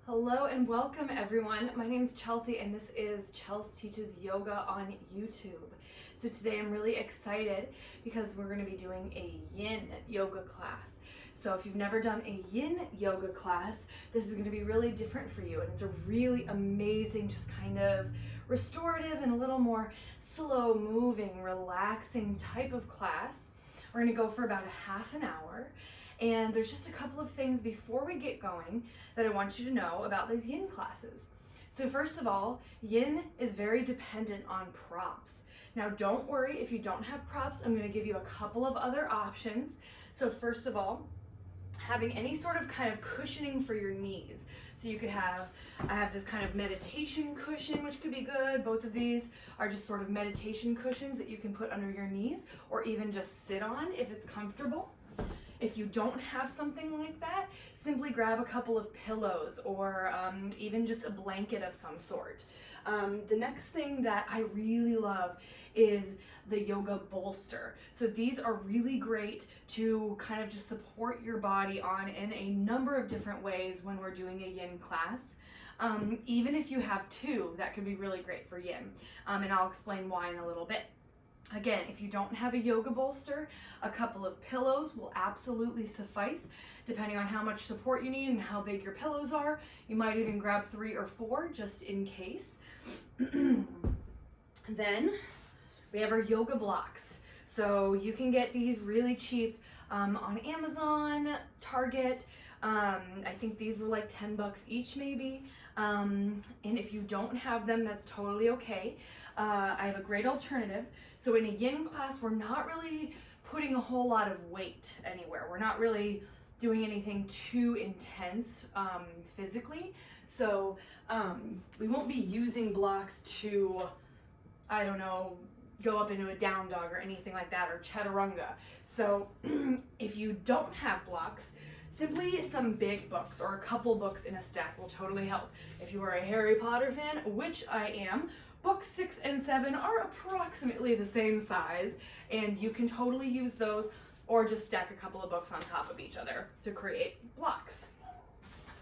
Hello and welcome everyone. My name is Chelsea and this is Chels Teaches Yoga on YouTube. So today I'm really excited because we're going to be doing a Yin Yoga class. So if you've never done a Yin Yoga class, this is going to be really different for you, and it's a really amazing, just kind of restorative and a little more slow moving, relaxing type of class. We're going to go for about a half an hour. And there's just a couple of things before we get going that I want you to know about these Yin classes. So first of all, Yin is very dependent on props. Now don't worry if you don't have props, I'm going to give you a couple of other options. So first of all, having any sort of kind of cushioning for your knees. So you could have, I have this kind of meditation cushion, which could be good. Both of these are just sort of meditation cushions that you can put under your knees or even just sit on if it's comfortable. If you don't have something like that, simply grab a couple of pillows or even just a blanket of some sort. The next thing that I really love is the yoga bolster. So these are really great to kind of just support your body on in a number of different ways when we're doing a Yin class. Even if you have two, that could be really great for Yin. And I'll explain why in a little bit. Again, if you don't have a yoga bolster, a couple of pillows will absolutely suffice, depending on how much support you need and how big your pillows are. You might even grab 3 or 4 just in case. Then we have our yoga blocks. So you can get these really cheap on Amazon, Target. I think these were like $10 each maybe. And if you don't have them, that's totally okay. I have a great alternative. So in a Yin class, we're not really putting a whole lot of weight anywhere. We're not really doing anything too intense physically. So we won't be using blocks to, I don't know, go up into a down dog or anything like that, or chaturanga. So if you don't have blocks, simply some big books or a couple books in a stack will totally help. If you are a Harry Potter fan, which I am, books 6 and 7 are approximately the same size, and you can totally use those or just stack a couple of books on top of each other to create blocks.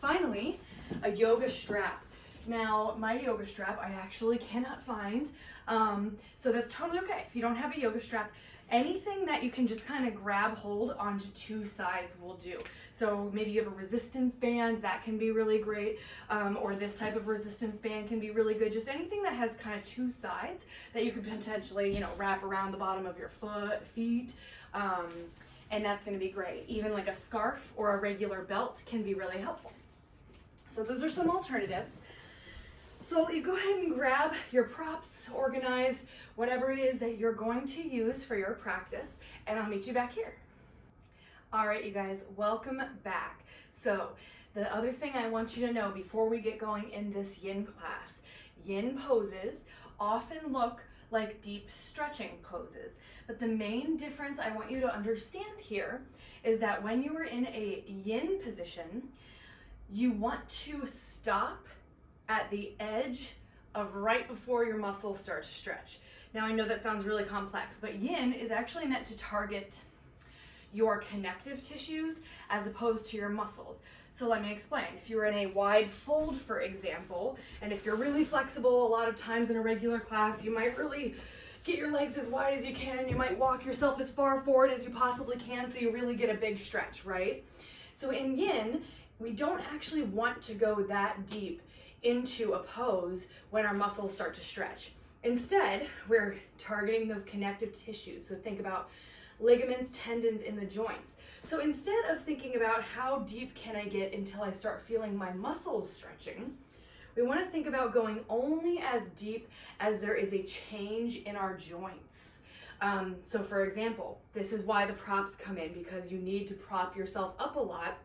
Finally, a yoga strap. Now, my yoga strap I actually cannot find, so that's totally okay. If you don't have a yoga strap, anything that you can just kind of grab hold onto 2 sides will do. So maybe you have a resistance band, that can be really great, or this type of resistance band can be really good. Just anything that has kind of 2 sides that you could potentially, wrap around the bottom of your feet, and that's going to be great. Even like a scarf or a regular belt can be really helpful. So those are some alternatives. So you go ahead and grab your props, organize whatever it is that you're going to use for your practice, and I'll meet you back here. All right, you guys, welcome back. So the other thing I want you to know before we get going in this Yin class, Yin poses often look like deep stretching poses. But the main difference I want you to understand here is that when you are in a Yin position, you want to stop at the edge of right before your muscles start to stretch. Now I know that sounds really complex, but Yin is actually meant to target your connective tissues as opposed to your muscles. So let me explain. If you're in a wide fold, for example, and if you're really flexible, a lot of times in a regular class, you might really get your legs as wide as you can, and you might walk yourself as far forward as you possibly can so you really get a big stretch, right? So in Yin, we don't actually want to go that deep into a pose when our muscles start to stretch. Instead, we're targeting those connective tissues. So think about ligaments, tendons in the joints. So instead of thinking about how deep can I get until I start feeling my muscles stretching, we want to think about going only as deep as there is a change in our joints. So for example, this is why the props come in, because you need to prop yourself up a lot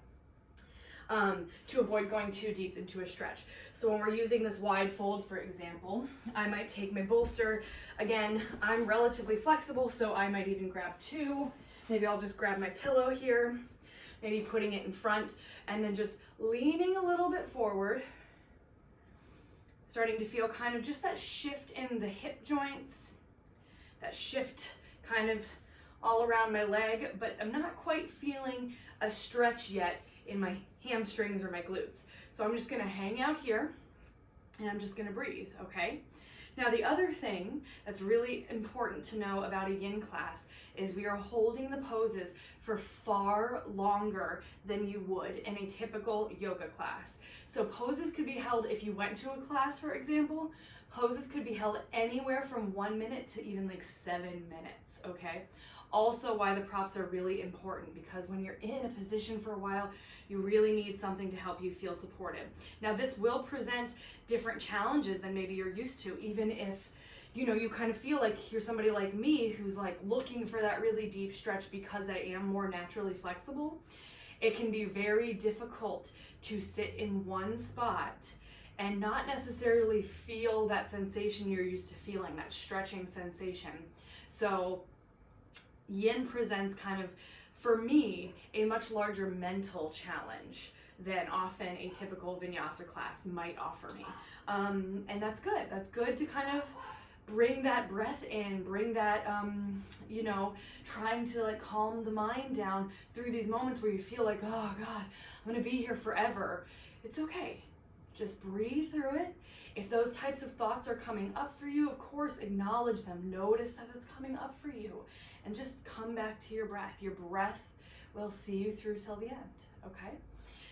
to avoid going too deep into a stretch. So when we're using this wide fold, for example, I might take my bolster. Again, I'm relatively flexible, so I might even grab 2. Maybe I'll just grab my pillow here, maybe putting it in front, and then just leaning a little bit forward, starting to feel kind of just that shift in the hip joints, that shift kind of all around my leg, but I'm not quite feeling a stretch yet in my hamstrings or my glutes. So I'm just gonna hang out here and I'm just gonna breathe, okay? Now the other thing that's really important to know about a yin class is we are holding the poses for far longer than you would in a typical yoga class. So poses could be held, if you went to a class, for example, poses could be held anywhere from 1 minute to even like 7 minutes, okay? Also why the props are really important, because when you're in a position for a while, you really need something to help you feel supported. Now this will present different challenges than maybe you're used to, even if you kind of feel like you're somebody like me who's like looking for that really deep stretch because I am more naturally flexible. It can be very difficult to sit in one spot and not necessarily feel that sensation you're used to feeling, that stretching sensation. So yin presents kind of, for me, a much larger mental challenge than often a typical vinyasa class might offer me. And that's good. That's good to kind of bring that breath in, bring that, trying to like calm the mind down through these moments where you feel like, oh God, I'm gonna be here forever. It's okay. Just breathe through it. If those types of thoughts are coming up for you, of course, acknowledge them. Notice that it's coming up for you. And just come back to your breath. Your breath will see you through till the end, okay?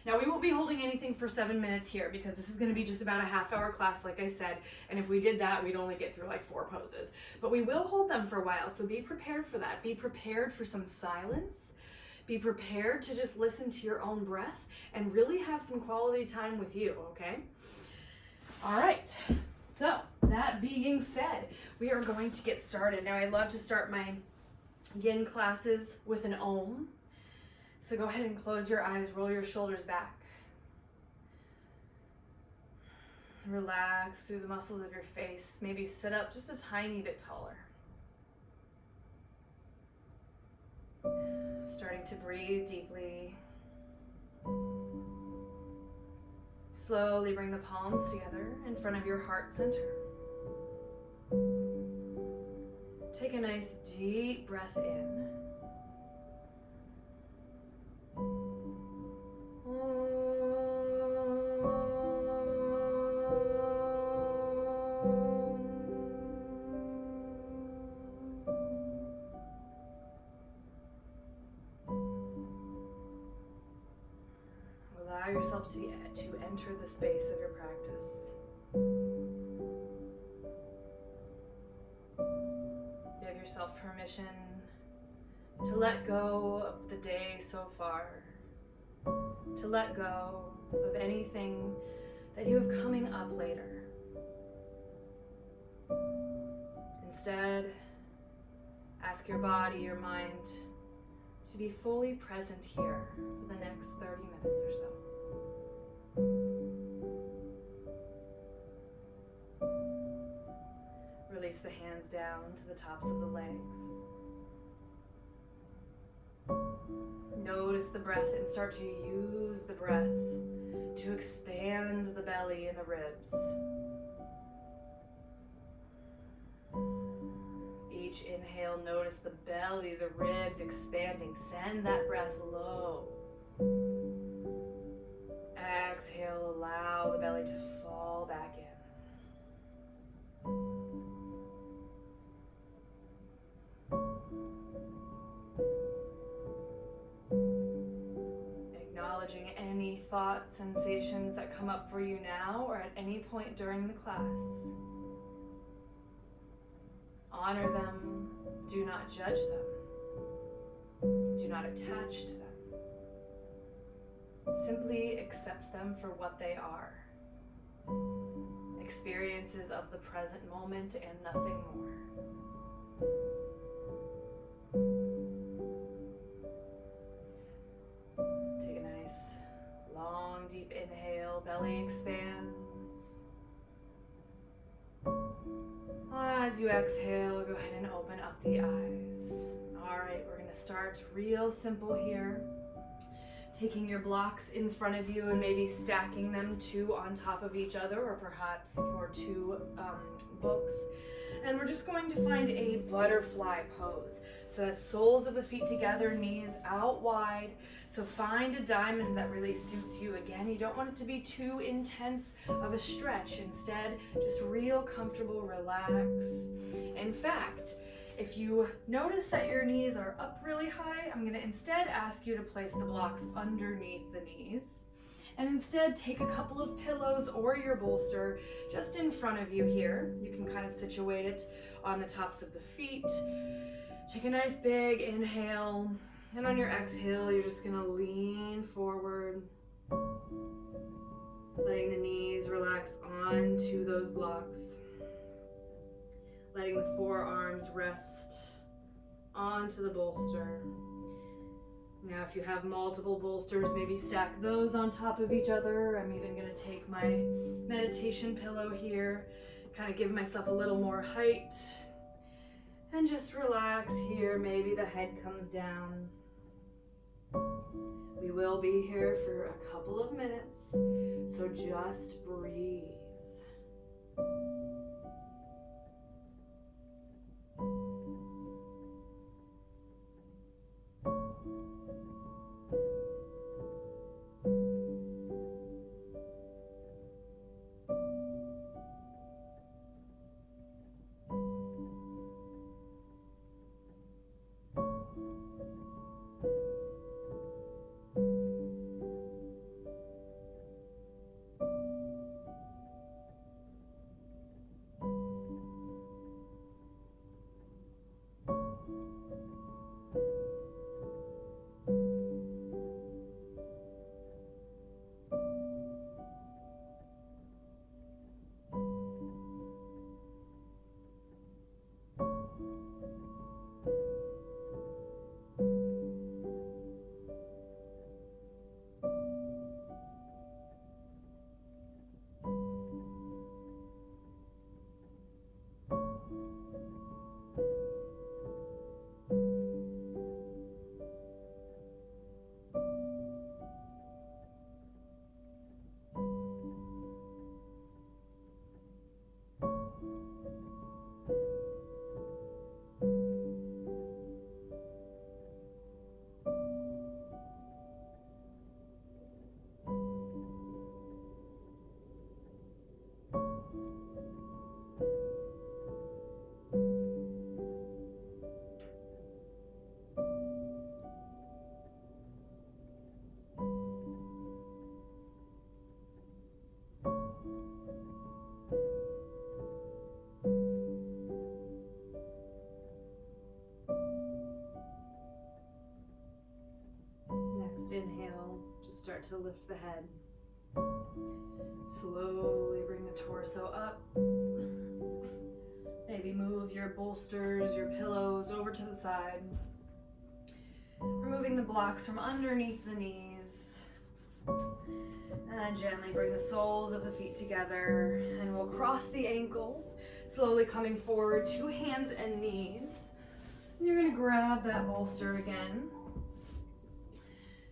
Now, we won't be holding anything for 7 minutes here because this is going to be just about a half-hour class, like I said. And if we did that, we'd only get through like 4 poses. But we will hold them for a while, so be prepared for that. Be prepared for some silence. Be prepared to just listen to your own breath and really have some quality time with you, okay? All right. So, that being said, we are going to get started. Now, I love to start my yin classes with an om. So go ahead and close your eyes, roll your shoulders back. Relax through the muscles of your face. Maybe sit up just a tiny bit taller. Starting to breathe deeply. Slowly bring the palms together in front of your heart center. Take a nice deep breath in. Allow yourself to enter the space of your practice. Give yourself permission to let go of the day so far, to let go of anything that you have coming up later. Instead, ask your body, your mind, to be fully present here for the next 30 minutes or so. Release the hands down to the tops of the legs. Notice the breath and start to use the breath to expand the belly and the ribs. Each inhale, notice the belly, the ribs expanding. Send that breath low. Exhale, allow the belly to fall back in. Acknowledging any thoughts, sensations that come up for you now or at any point during the class. Honor them. Do not judge them. Do not attach to them. Simply accept them for what they are. Experiences of the present moment and nothing more. Take a nice, long, deep inhale. Belly expands. As you exhale, go ahead and open up the eyes. All right, we're going to start real simple here. taking your blocks in front of you and maybe stacking them two on top of each other, or perhaps your two books. And we're just going to find a butterfly pose. So that's soles of the feet together, knees out wide. So find a diamond that really suits you. Again, you don't want it to be too intense of a stretch. Instead, just real comfortable, relax. In fact, if you notice that your knees are up really high, I'm going to instead ask you to place the blocks underneath the knees. And instead take a couple of pillows or your bolster just in front of you here. You can kind of situate it on the tops of the feet. Take a nice big inhale. And on your exhale, you're just going to lean forward, letting the knees relax onto those blocks. Letting the forearms rest onto the bolster. Now, if you have multiple bolsters, maybe stack those on top of each other. I'm even going to take my meditation pillow here, kind of give myself a little more height, and just relax here. Maybe the head comes down. We will be here for a couple of minutes, so just breathe. Inhale, just start to lift the head. Slowly bring the torso up. Maybe move your bolsters, your pillows over to the side. Removing the blocks from underneath the knees. And then gently bring the soles of the feet together, and we'll cross the ankles, slowly coming forward, two hands and knees. And you're going to grab that bolster again.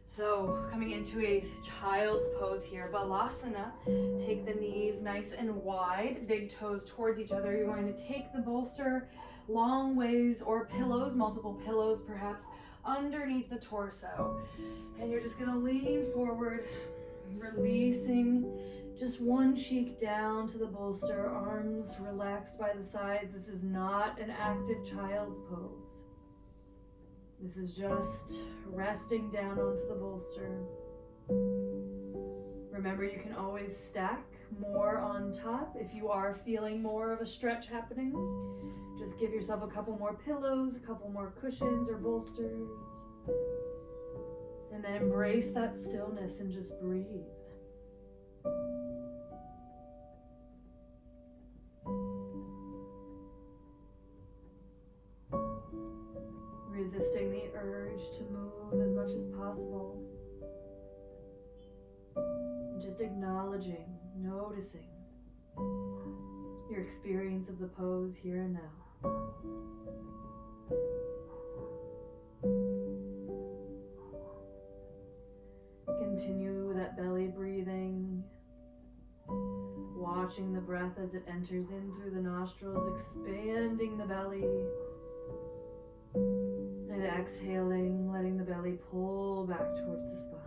So coming into a child's pose here, Balasana. Take the knees nice and wide, big toes towards each other. You're going to take the bolster long ways, or pillows, multiple pillows perhaps, underneath the torso. And you're just gonna lean forward, releasing just one cheek down to the bolster, arms relaxed by the sides. This is not an active child's pose. This is just resting down onto the bolster. Remember, you can always stack more on top if you are feeling more of a stretch happening. Just give yourself a couple more pillows, a couple more cushions or bolsters. And then embrace that stillness and just breathe. Resisting the urge to move as much as possible. Just acknowledging, noticing your experience of the pose here and now. continue that belly breathing, watching the breath as it enters in through the nostrils, expanding the belly, and exhaling, letting the belly pull back towards the spine.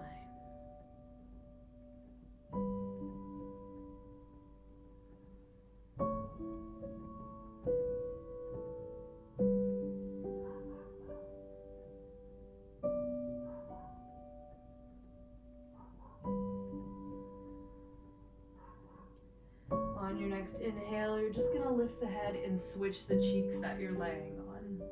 On your next inhale, you're just going to lift the head and switch the cheeks that you're laying on.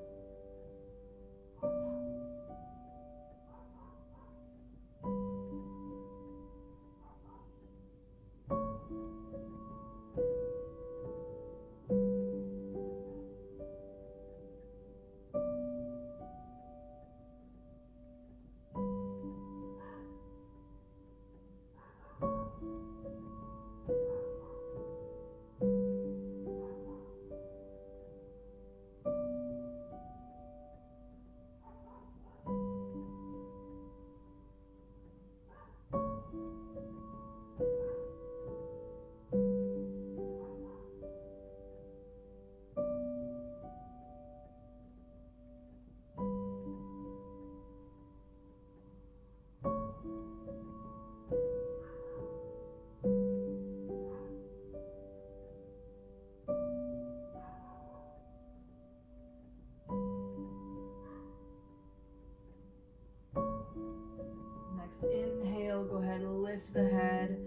Next inhale, go ahead and lift the head.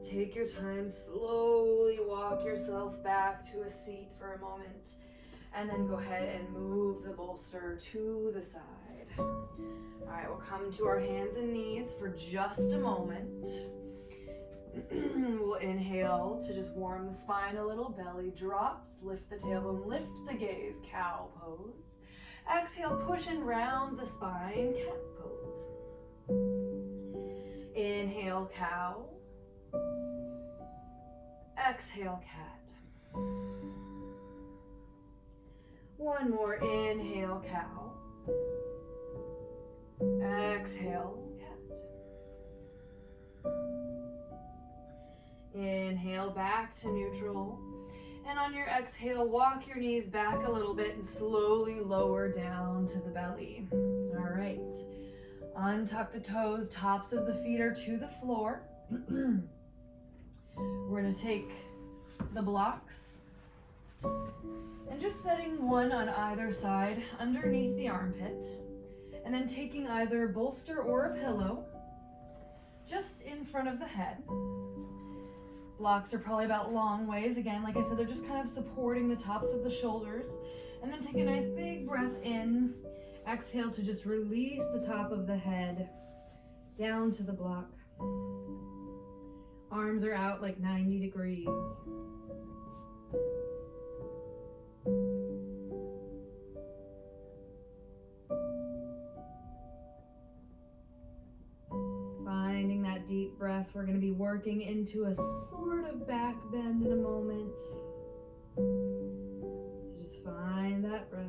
Take your time, slowly walk yourself back to a seat for a moment. And then go ahead and move the bolster to the side. All right, we'll come to our hands and knees for just a moment. We'll inhale to just warm the spine a little. Belly drops, lift the tailbone, lift the gaze, cow pose. Exhale, push and round the spine, cat pose. Inhale, cow. Exhale, cat. One more, inhale, cow. Exhale, cat. Inhale, back to neutral. And on your exhale, walk your knees back a little bit and slowly lower down to the belly. All right. Untuck the toes, tops of the feet are to the floor. We're gonna take the blocks and just setting one on either side underneath the armpit, and then taking either a bolster or a pillow just in front of the head. Blocks are probably about long ways. Again, like I said, they're just kind of supporting the tops of the shoulders. And then take a nice big breath in. Exhale to just release the top of the head down to the block. Arms are out like 90 degrees. Finding that deep breath. We're going to be working into a sort of back bend in a moment. So just find that breath.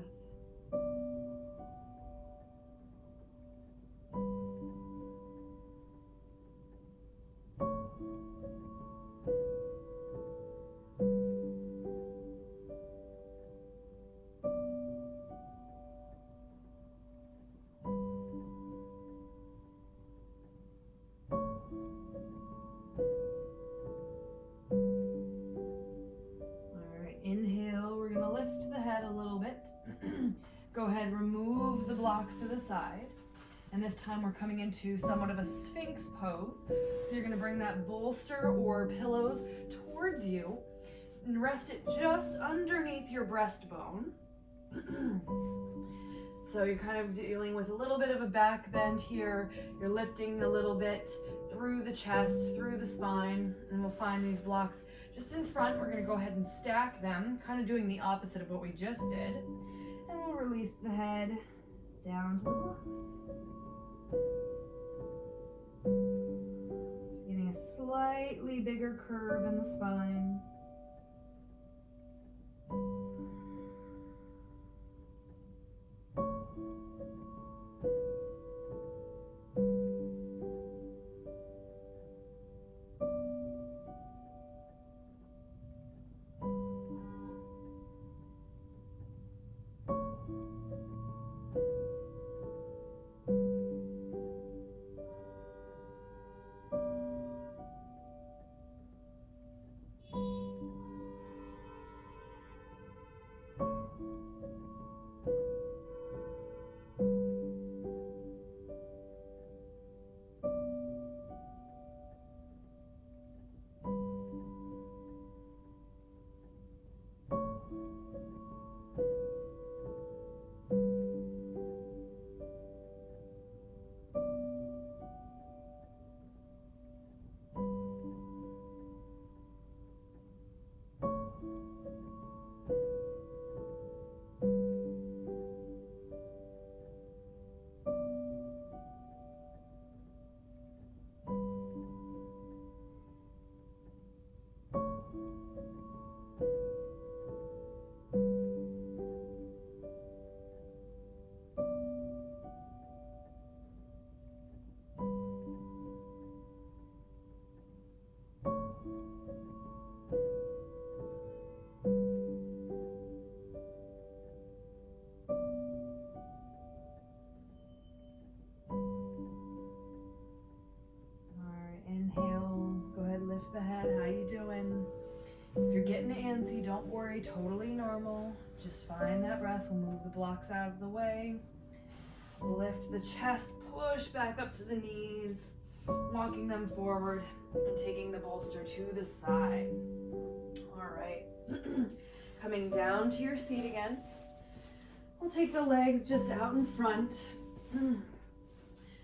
Go ahead, remove the blocks to the side. And this time we're coming into somewhat of a Sphinx pose. So you're gonna bring that bolster or pillows towards you and rest it just underneath your breastbone. So you're kind of dealing with a little bit of a back bend here. You're lifting a little bit through the chest, through the spine, and we'll find these blocks just in front. We're gonna go ahead and stack them, kind of doing the opposite of what we just did. And we'll release the head down to the blocks. Just getting a slightly bigger curve in the spine. Inhale, go ahead, lift the head. How you doing? If you're getting antsy, don't worry, totally normal. Just find that breath. We'll move the blocks out of the way. Lift the chest, push back up to the knees, walking them forward and taking the bolster to the side. All right. Coming down to your seat again. We'll take the legs just out in front.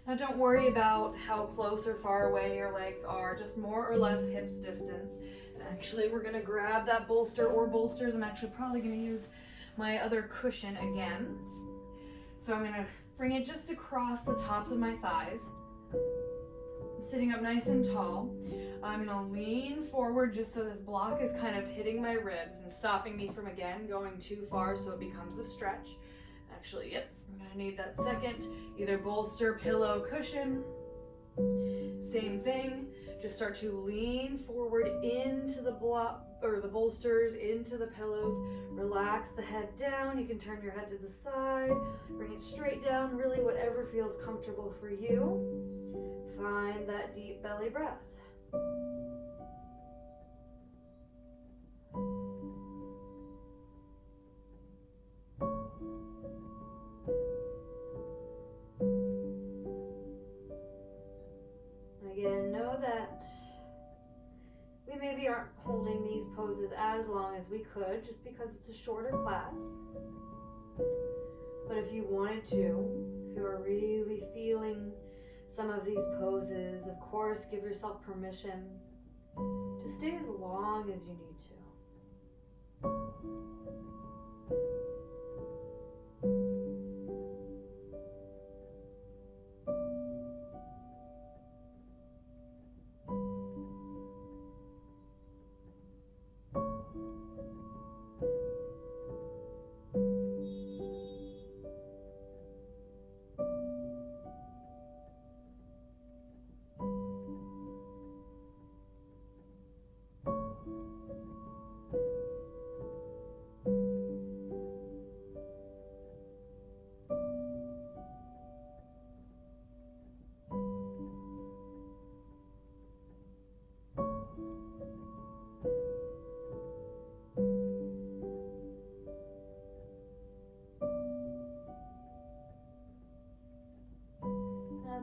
Now don't worry about how close or far away your legs are, just more or less hips distance. And actually we're gonna grab that bolster or bolsters. I'm actually probably gonna use my other cushion again. So I'm gonna bring it just across the tops of my thighs. I'm sitting up nice and tall. I'm gonna lean forward just so this block is kind of hitting my ribs and stopping me from again going too far so it becomes a stretch. Actually, yep, I'm gonna need that second, either bolster, pillow, cushion. Same thing, just start to lean forward into the block or the bolsters, into the pillows. Relax the head down. You can turn your head to the side, bring it straight down, really whatever feels comfortable for you. Find that deep belly breath. Again, know that we maybe aren't holding these poses as long as we could just because it's a shorter class. But if you wanted to, if you are really feeling some of these poses, of course, give yourself permission to stay as long as you need to.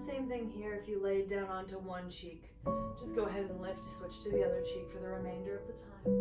Same thing here if you laid down onto one cheek. Just go ahead and lift, switch to the other cheek for the remainder of the time.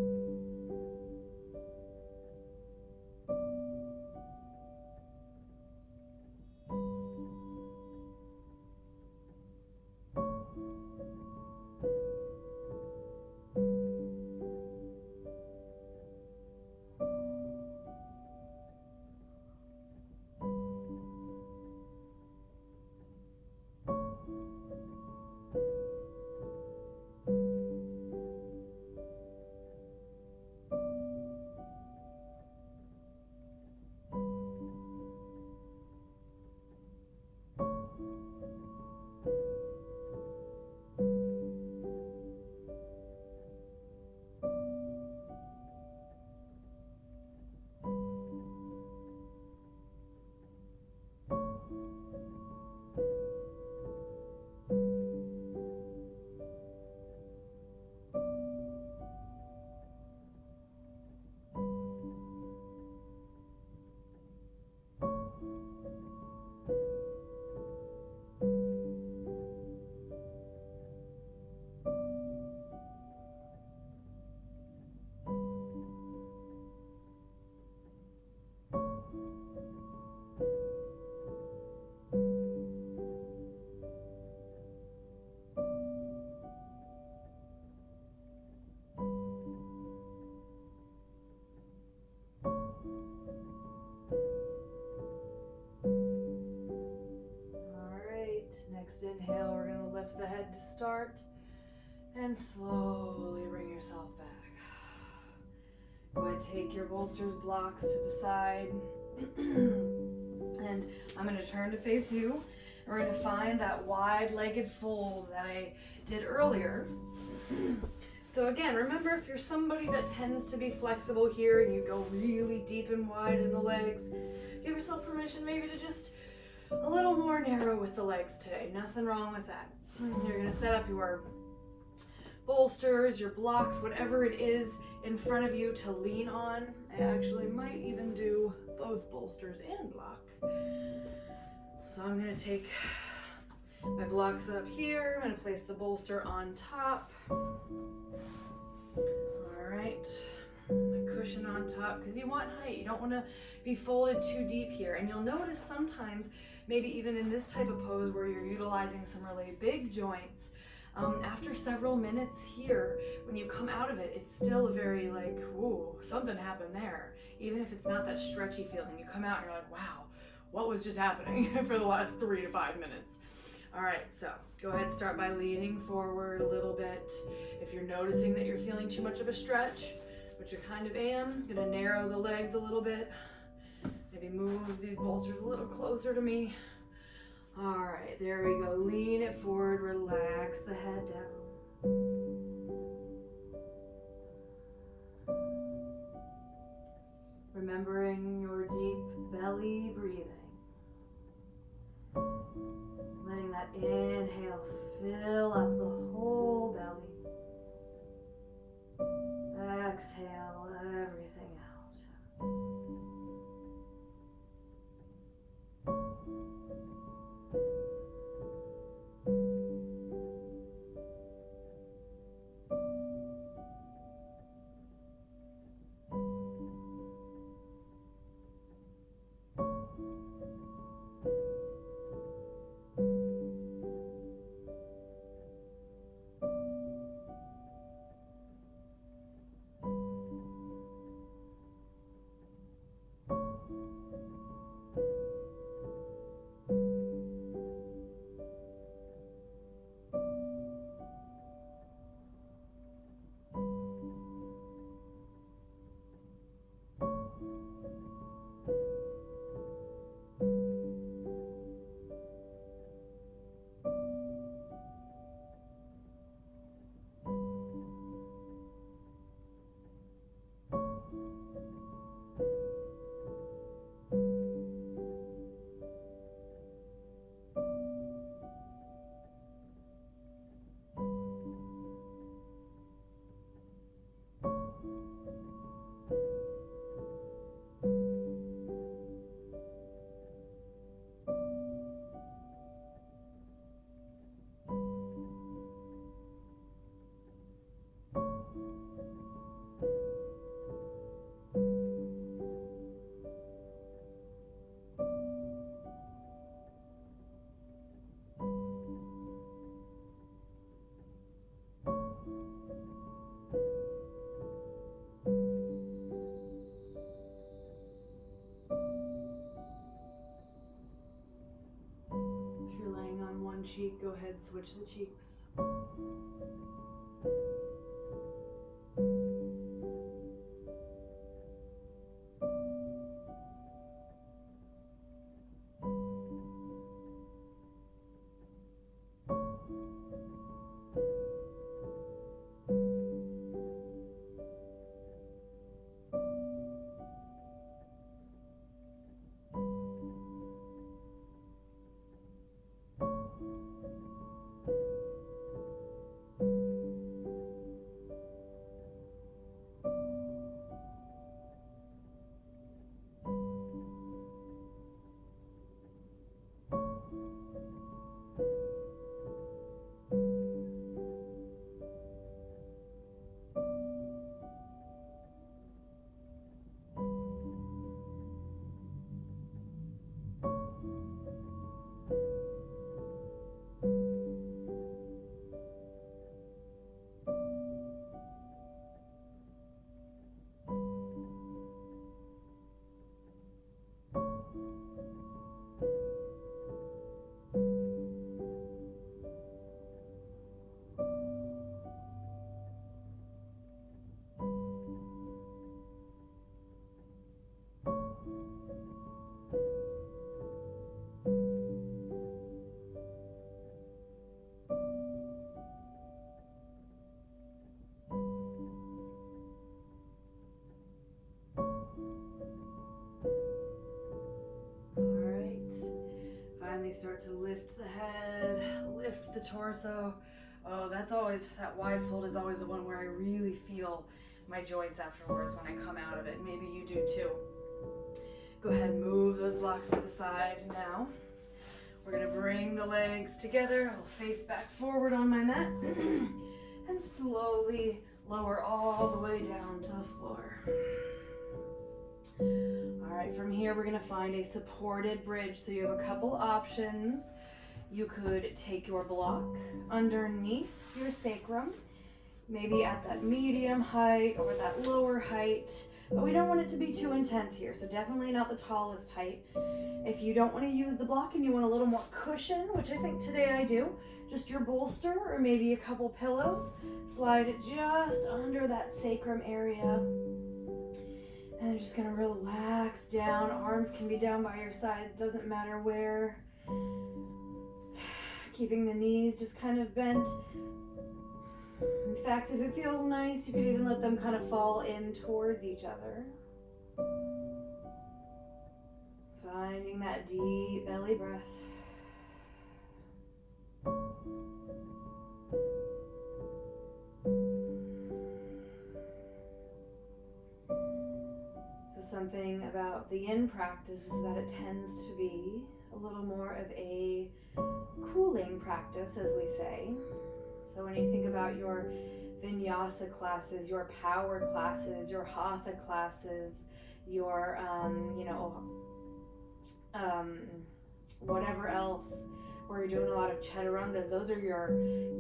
Next inhale, we're going to lift the head to start and slowly bring yourself back. Go ahead, take your bolsters, blocks to the side. And I'm going to turn to face you. We're going to find that wide-legged fold that I did earlier. So again, remember, if you're somebody that tends to be flexible here and you go really deep and wide in the legs, give yourself permission maybe to just a little more narrow with the legs today. Nothing wrong with that. You're going to set up your bolsters, your blocks, whatever it is in front of you to lean on. I actually might even do both bolsters and block. So I'm going to take my blocks up here. I'm going to place the bolster on top. All right. My cushion on top, because you want height. You don't want to be folded too deep here. And you'll notice sometimes, maybe even in this type of pose where you're utilizing some really big joints, after several minutes here, when you come out of it, it's still a very like, ooh, something happened there. Even if it's not that stretchy feeling, you come out and you're like, wow, what was just happening for the last 3 to 5 minutes? All right, so go ahead, start by leaning forward a little bit. If you're noticing that you're feeling too much of a stretch, which you kind of am, gonna narrow the legs a little bit. Maybe move these bolsters a little closer to me. All right, there we go. Lean it forward, relax the head down. Remembering your deep belly breathing. Letting that inhale fill up the whole belly. Exhale everything out. One cheek, go ahead, switch the cheeks. start to lift the head, lift the torso. Oh, that wide fold is always the one where I really feel my joints afterwards when I come out of it. Maybe you do too. Go ahead, move those blocks to the side now. We're gonna bring the legs together. I'll face back forward on my mat and slowly lower all the way down to the floor. All right, from here we're gonna find a supported bridge. So you have a couple options. You could take your block underneath your sacrum, maybe at that medium height or that lower height, but we don't want it to be too intense here, so definitely not the tallest height. If you don't want to use the block and you want a little more cushion, which I think today I do, just your bolster or maybe a couple pillows, slide it just under that sacrum area. And then just gonna relax down. Arms can be down by your sides, doesn't matter where. Keeping the knees just kind of bent. In fact, if it feels nice, you could even let them kind of fall in towards each other. Finding that deep belly breath. So something about the yin practice is that it tends to be a little more of a cooling practice, as we say. So when you think about your vinyasa classes, your power classes, your hatha classes, your, whatever else, where you're doing a lot of chaturangas, those are your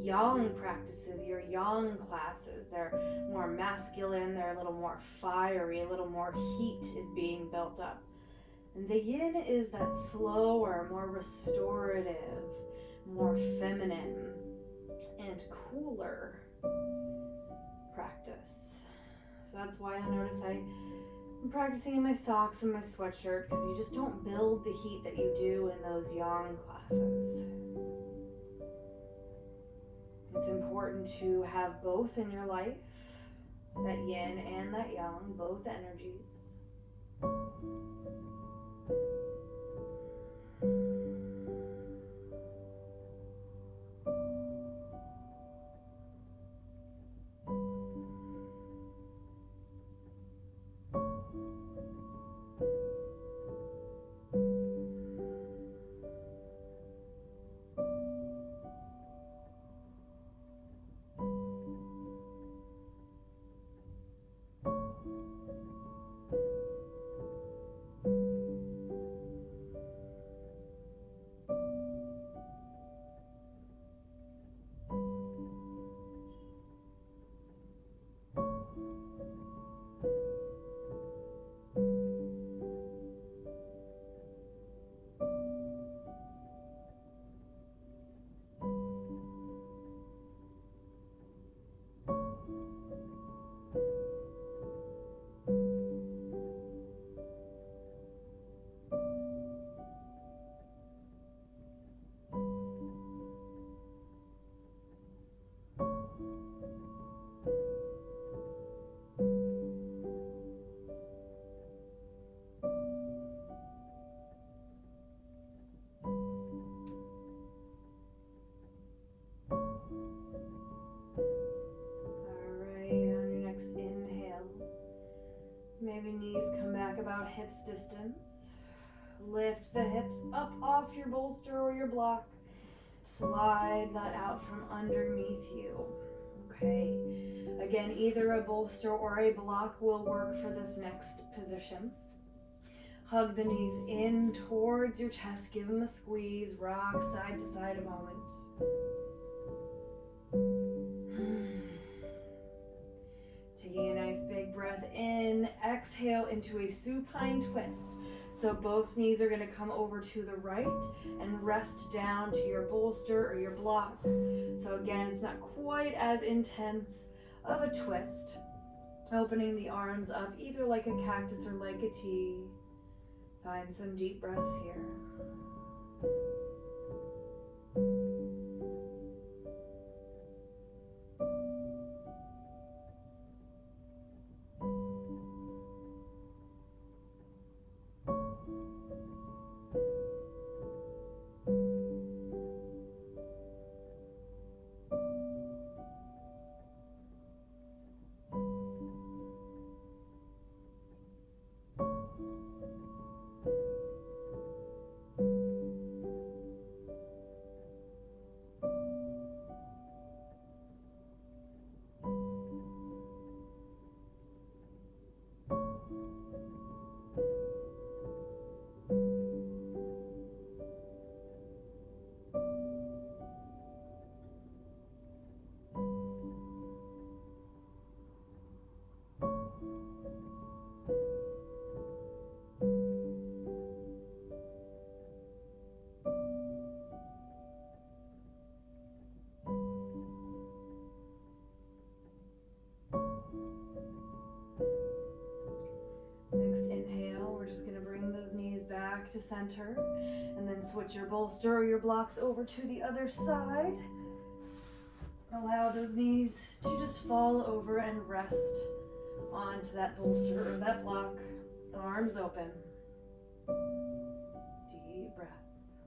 yang practices, your yang classes. They're more masculine, they're a little more fiery, a little more heat is being built up. And the yin is that slower, more restorative, more feminine, and cooler practice. So that's why I notice I'm practicing in my socks and my sweatshirt, because you just don't build the heat that you do in those yang classes. It's important to have both in your life, that yin and that yang, both energies. Maybe knees come back about hips distance. Lift the hips up off your bolster or your block. Slide that out from underneath you. Okay. Again, either a bolster or a block will work for this next position. Hug the knees in towards your chest. Give them a squeeze. Rock side to side a moment. Taking a nice big breath in, exhale into a supine twist. So both knees are going to come over to the right and rest down to your bolster or your block. So again, it's not quite as intense of a twist. Opening the arms up either like a cactus or like a T. Find some deep breaths here. back to center. And then switch your bolster or your blocks over to the other side. Allow those knees to just fall over and rest onto that bolster or that block. Arms open. Deep breaths.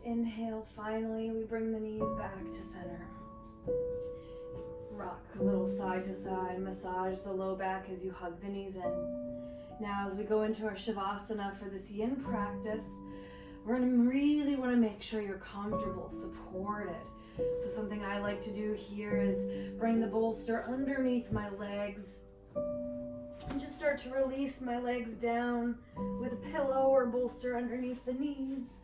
Inhale, finally, we bring the knees back to center. Rock a little side to side, massage the low back as you hug the knees in. Now, as we go into our Shavasana for this yin practice, we're gonna really wanna make sure you're comfortable, supported. So something I like to do here is bring the bolster underneath my legs and just start to release my legs down with a pillow or bolster underneath the knees.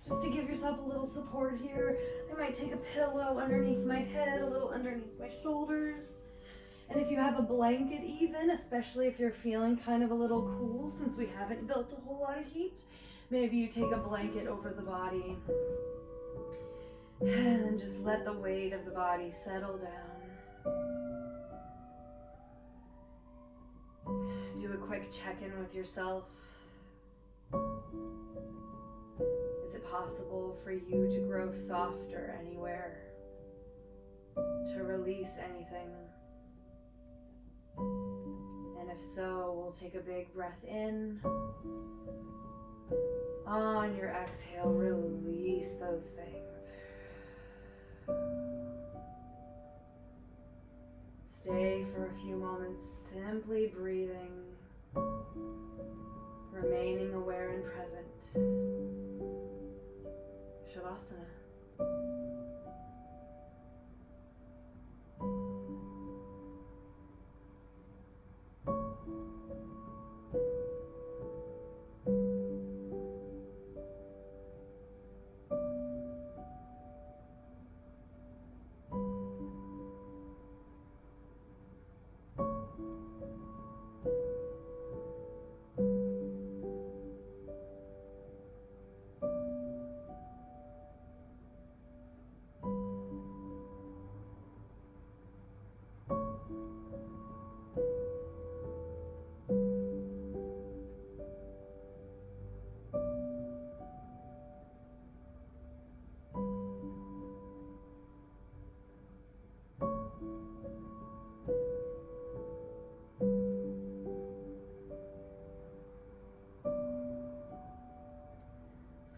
Just to give yourself a little support here. I might take a pillow underneath my head, a little underneath my shoulders. And if you have a blanket even, especially if you're feeling kind of a little cool since we haven't built a whole lot of heat, maybe you take a blanket over the body. And then just let the weight of the body settle down. Do a quick check-in with yourself. Is it possible for you to grow softer anywhere? To release anything? And if so, we'll take a big breath in. On your exhale, release those things. Stay for a few moments, simply breathing, remaining aware and present. Shavasana.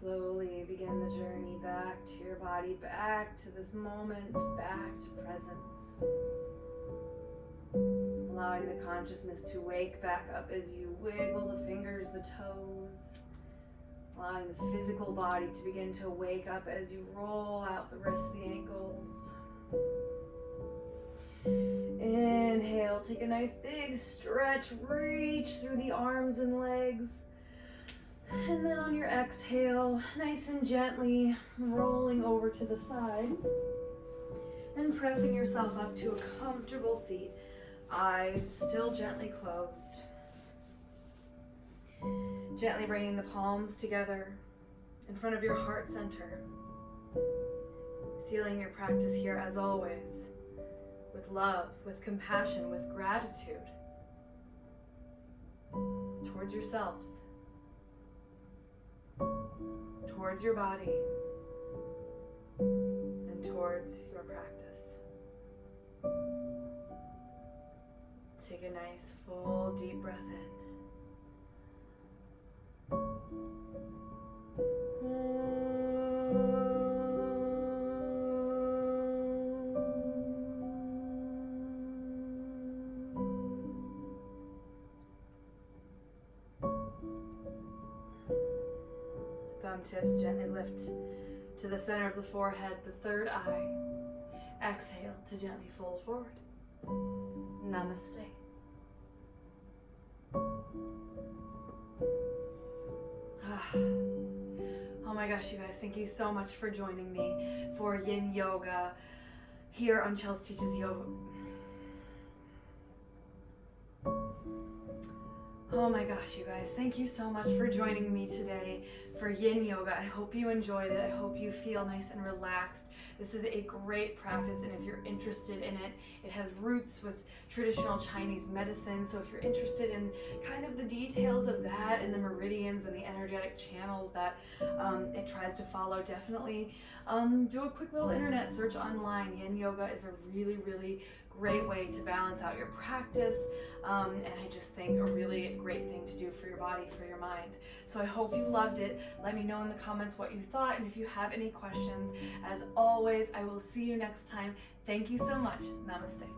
Slowly begin the journey back to your body, back to this moment, back to presence. Allowing the consciousness to wake back up as you wiggle the fingers, the toes. Allowing the physical body to begin to wake up as you roll out the wrists, the ankles. Inhale, take a nice big stretch, reach through the arms and legs. And then on your exhale, nice and gently rolling over to the side. And pressing yourself up to a comfortable seat, eyes still gently closed. Gently bringing the palms together in front of your heart center. Sealing your practice here as always, with love, with compassion, with gratitude towards yourself, towards your body, and towards your practice. Take a nice full deep breath in. Thumb tips gently lift to the center of the forehead, the third eye. Exhale to gently fold forward. Namaste. Oh my gosh, you guys, thank you so much for joining me for Yin Yoga here on Chels Teaches Yoga. Oh my gosh, you guys, thank you so much for joining me today for Yin Yoga. I hope you enjoyed it. I hope you feel nice and relaxed. This is a great practice, and if you're interested in it, it has roots with traditional Chinese medicine. So if you're interested in kind of the details of that and the meridians and the energetic channels that it tries to follow, definitely do a quick little internet search online. Yin Yoga is a really, really great way to balance out your practice, and I just think a really great thing to do for your body, for your mind. So I hope you loved it. Let me know in the comments what you thought, and if you have any questions, as always, I will see you next time. Thank you so much. Namaste.